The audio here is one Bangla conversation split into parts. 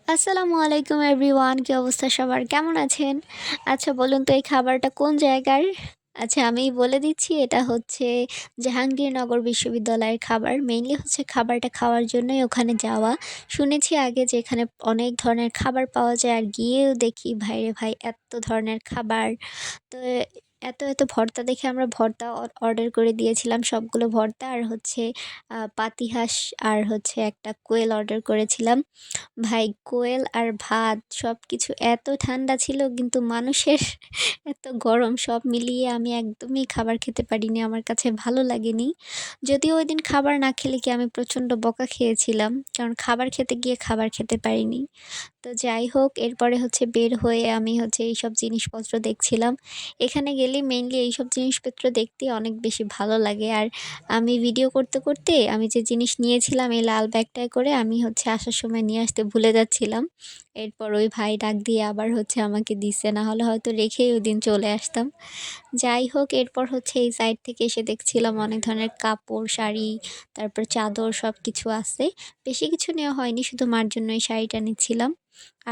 আসসালামু আলাইকুম এভরিওয়ান, কি অবস্থা সবার? কেমন আছেন? আচ্ছা বলুন তো এই খাবারটা কোন জায়গার? আচ্ছা আমি বলে দিচ্ছি, এটা হচ্ছে জাহাঙ্গীরনগর বিশ্ববিদ্যালয়ের খাবার। মেইনলি হচ্ছে খাবারটা খাওয়ার জন্যই ওখানে যাওয়া। শুনেছি আগে যে এখানে অনেক ধরনের খাবার পাওয়া যায়, আর গিয়েও দেখি ভাইরে ভাই এত ধরনের খাবার। তো এত ভর্তা দেখে আমরা ভর্তা অর্ডার করে দিয়েছিলাম, সবগুলো ভর্তা আর হচ্ছে পাতিহাঁস আর হচ্ছে একটা কোয়েল অর্ডার করেছিলাম। ভাই কোয়েল আর ভাত সবকিছু এত ঠান্ডা ছিল, কিন্তু মানুষের এত গরম, সব মিলিয়ে আমি একদমই খাবার খেতে পারিনি। আমার কাছে ভালো লাগেনি। যদিও ওইদিন খাবার না খেলে কি আমি প্রচণ্ড বকা খেয়েছিলাম। কারণ খাবার খেতে গিয়ে খাবার খেতে পারিনি। তো যাই হোক, এরপরে হচ্ছে বের হয়ে আমি হচ্ছে এইসব জিনিসপত্র দেখছিলাম। এখানে গেলে মেইনলি এইসব জিনিসপত্র দেখতে অনেক বেশি ভালো লাগে। আর আমি ভিডিও করতে আমি যে জিনিস নিয়েছিলাম এই লাল ব্যাগটায় করে, আমি হচ্ছে আসার সময় নিয়ে আসতে ভুলে যাচ্ছিলাম। এরপর ওই ভাই ডাক দিয়ে আবার হচ্ছে আমাকে দিছে, না হলে হয়তো রেখেই ওইদিন চলে আসতাম। যাই হোক, এরপর হচ্ছে এই সাইড থেকে এসে দেখছিলাম অনেক ধরনের কাপড়, শাড়ি, তারপর চাদর সবকিছু আছে। বেশি কিছু নেওয়া হয়নি, শুধু মার জন্য এই শাড়িটা নিচ্ছিলাম।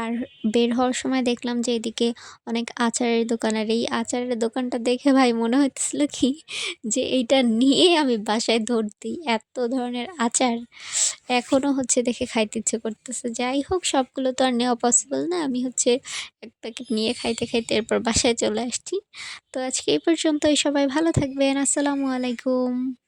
আর বের হওয়ার সময় দেখলাম যে এদিকে অনেক আচারের দোকান, আর এই আচারের দোকানটা দেখে ভাই মনে হইতেছিল কি যে এইটা নিয়ে আমি বাসায় দৌড় দিই। এত ধরনের আচার এখনও হচ্ছে দেখে খাইতে ইচ্ছে করতেছে। যাই হোক, সবগুলো তো আর নেওয়া পসিবল না। আমি হচ্ছে এক প্যাকেট নিয়ে খাইতে এরপর বাসায় চলে আসছি। তো আজকে এই পর্যন্তই। সবাই ভালো থাকবেন। আসসালামু আলাইকুম।